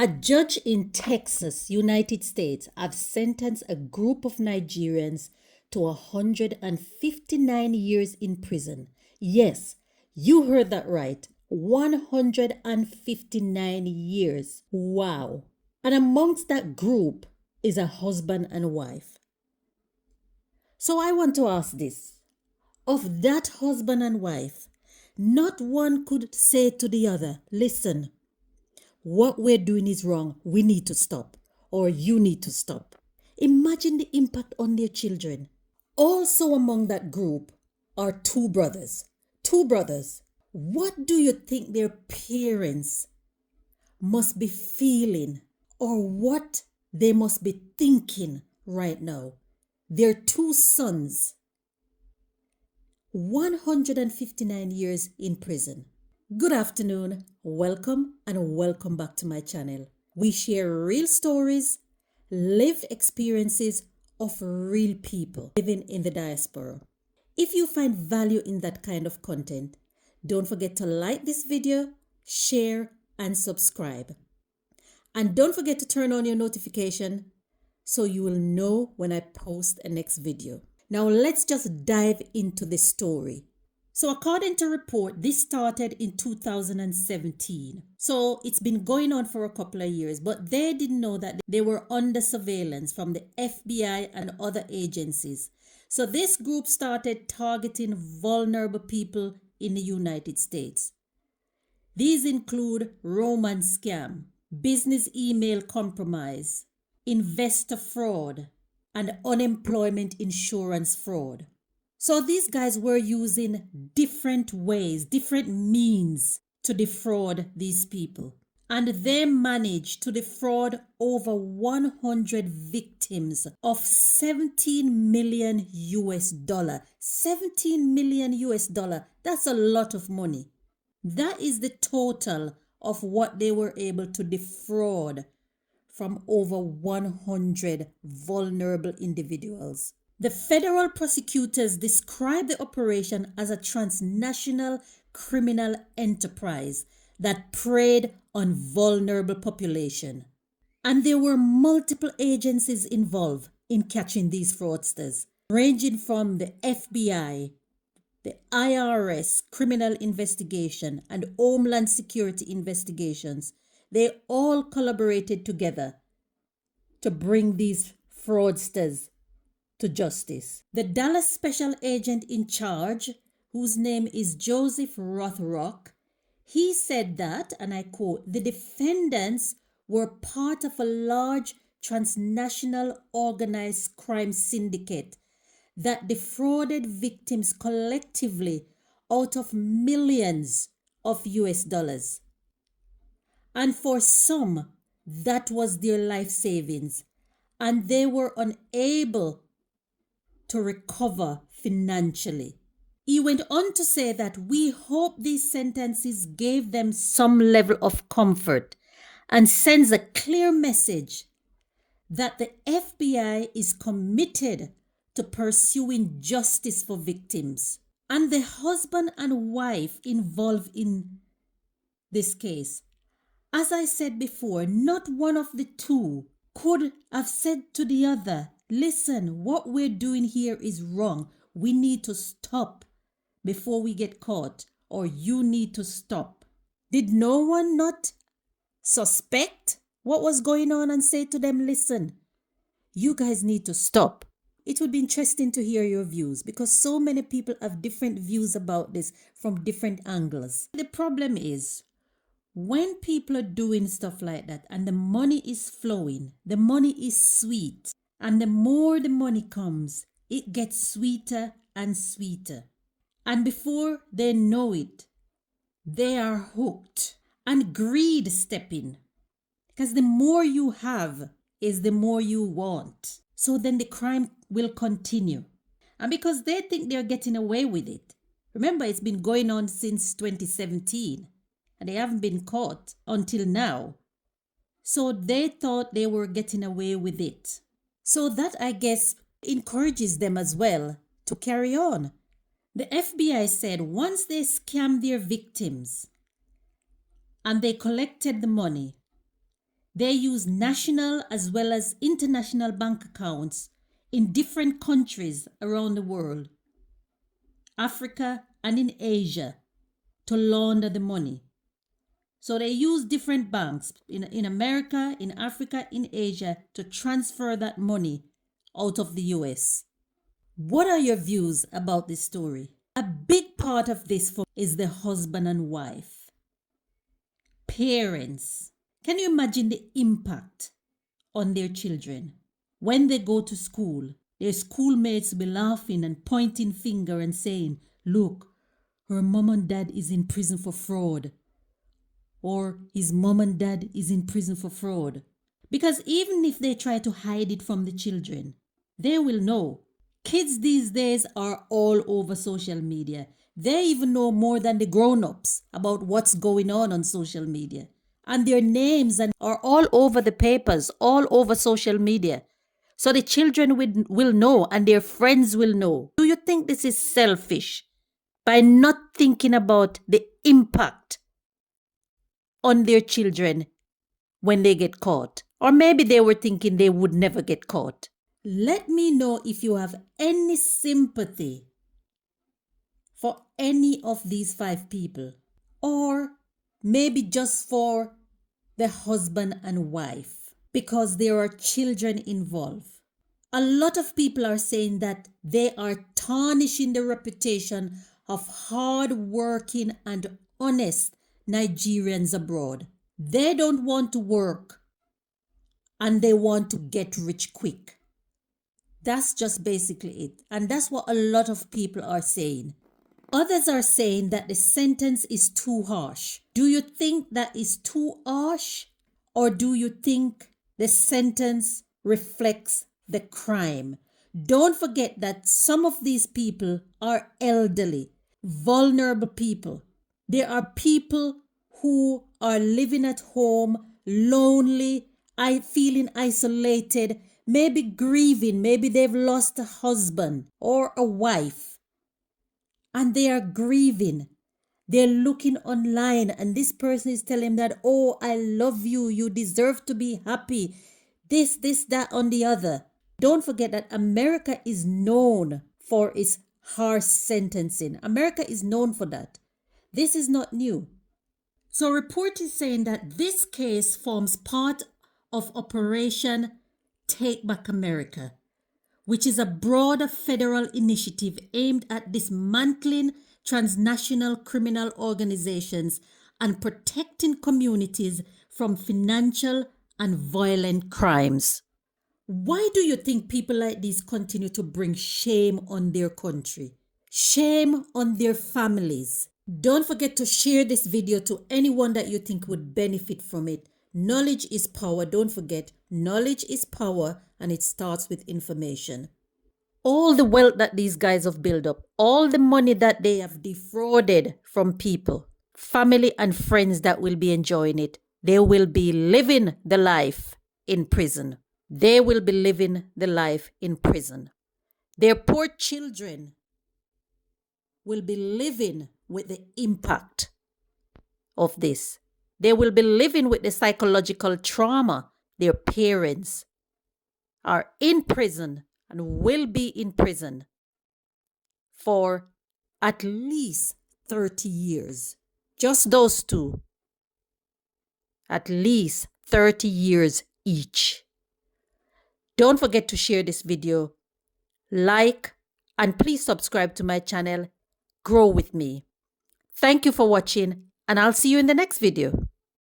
A judge in Texas, United States, have sentenced a group of Nigerians to 159 years in prison. Yes, you heard that right. 159 years. Wow. And amongst that group is a husband and wife. So I want to ask this. Of that husband and wife, not one could say to the other, listen, what we're doing is wrong. We need to stop. Or you need to stop. Imagine the impact on their children. Also among that group are two brothers. Two brothers. What do you think their parents must be feeling or what they must be thinking right now? Their two sons. 159 years in prison. Good afternoon, welcome and welcome back to my channel. We share real stories, lived experiences of real people living in the diaspora. If you find value in that kind of content, don't forget to like this video, share and subscribe. And don't forget to turn on your notification so you will know when I post a next video. Now let's just dive into the story. So according to report, this started in 2017. So it's been going on for a couple of years, but they didn't know that they were under surveillance from the FBI and other agencies. So this group started targeting vulnerable people in the United States. These include romance scam, business email compromise, investor fraud, and unemployment insurance fraud. So these guys were using different ways, different means to defraud these people. And they managed to defraud over 100 victims of 17 million US dollar. 17 million US dollar. That's a lot of money. That is the total of what they were able to defraud from over 100 vulnerable individuals. The federal prosecutors described the operation as a transnational criminal enterprise that preyed on vulnerable population. And there were multiple agencies involved in catching these fraudsters, ranging from the FBI, the IRS, Criminal Investigation, and Homeland Security Investigations. They all collaborated together to bring these fraudsters to justice. The Dallas special agent in charge, whose name is Joseph Rothrock, he said that, and I quote, the defendants were part of a large transnational organized crime syndicate that defrauded victims collectively out of millions of US dollars. And for some, that was their life savings, and they were unable to recover financially. He went on to say that we hope these sentences gave them some level of comfort and sends a clear message that the FBI is committed to pursuing justice for victims. And the husband and wife involved in this case, as I said before, not one of the two could have said to the other, listen, what we're doing here is wrong. We need to stop before we get caught, or you need to stop. Did no one not suspect what was going on and say to them, listen, you guys need to stop? It would be interesting to hear your views because so many people have different views about this from different angles. The problem is, when people are doing stuff like that and the money is flowing, the money is sweet, and the more the money comes, it gets sweeter and sweeter. And before they know it, they are hooked. And greed step in. Because the more you have is the more you want. So then the crime will continue. And because they think they're getting away with it. Remember, it's been going on since 2017. And they haven't been caught until now. So they thought they were getting away with it. So that, I guess, encourages them as well to carry on. The FBI said once they scammed their victims and they collected the money, They use national as well as international bank accounts in different countries around the world, Africa and in Asia, to launder the money. So they use different banks in America, in Africa, in Asia to transfer that money out of the US. What are your views about this story? A big part of this is the husband and wife. Parents. Can you imagine the impact on their children? When they go to school, their schoolmates will be laughing and pointing finger and saying, look, her mom and dad is in prison for fraud. Or his mom and dad is in prison for fraud. Because even if they try to hide it from the children, they will know. Kids these days are all over social media. They even know more than the grown-ups about what's going on social media. And their names are all over the papers, all over social media. So the children will know and their friends will know. Do you think this is selfish? By not thinking about the impact on their children when they get caught. Or maybe they were thinking they would never get caught. Let me know if you have any sympathy for any of these 5 people. Or maybe just for the husband and wife, because there are children involved. A lot of people are saying that they are tarnishing the reputation of hard-working and honest Nigerians abroad. They don't want to work and they want to get rich quick. That's just basically it. And that's what a lot of people are saying. Others are saying that the sentence is too harsh. Do you think that is too harsh? Or do you think the sentence reflects the crime? Don't forget that some of these people are elderly, vulnerable people. There are people who are living at home, lonely, feeling isolated, maybe grieving, maybe they've lost a husband or a wife, and they are grieving. They're looking online and this person is telling them that, oh, I love you, you deserve to be happy, this, that, on the other. Don't forget that America is known for its harsh sentencing. America is known for that. This is not new. So a report is saying that this case forms part of Operation Take Back America, which is a broader federal initiative aimed at dismantling transnational criminal organizations and protecting communities from financial and violent crimes. Why do you think people like these continue to bring shame on their country? Shame on their families? Don't forget to share this video to anyone that you think would benefit from it. Knowledge is power. Don't forget, knowledge is power and it starts with information. All the wealth that these guys have built up, all the money that they have defrauded from people, family and friends that will be enjoying it, they will be living the life in prison. They will be living the life in prison. Their poor children will be living with the impact of this. They will be living with the psychological trauma. Their parents are in prison and will be in prison for at least 30 years. Just those two. At least 30 years each. Don't forget to share this video, like, and please subscribe to my channel. Grow with me. Thank you for watching, and I'll see you in the next video.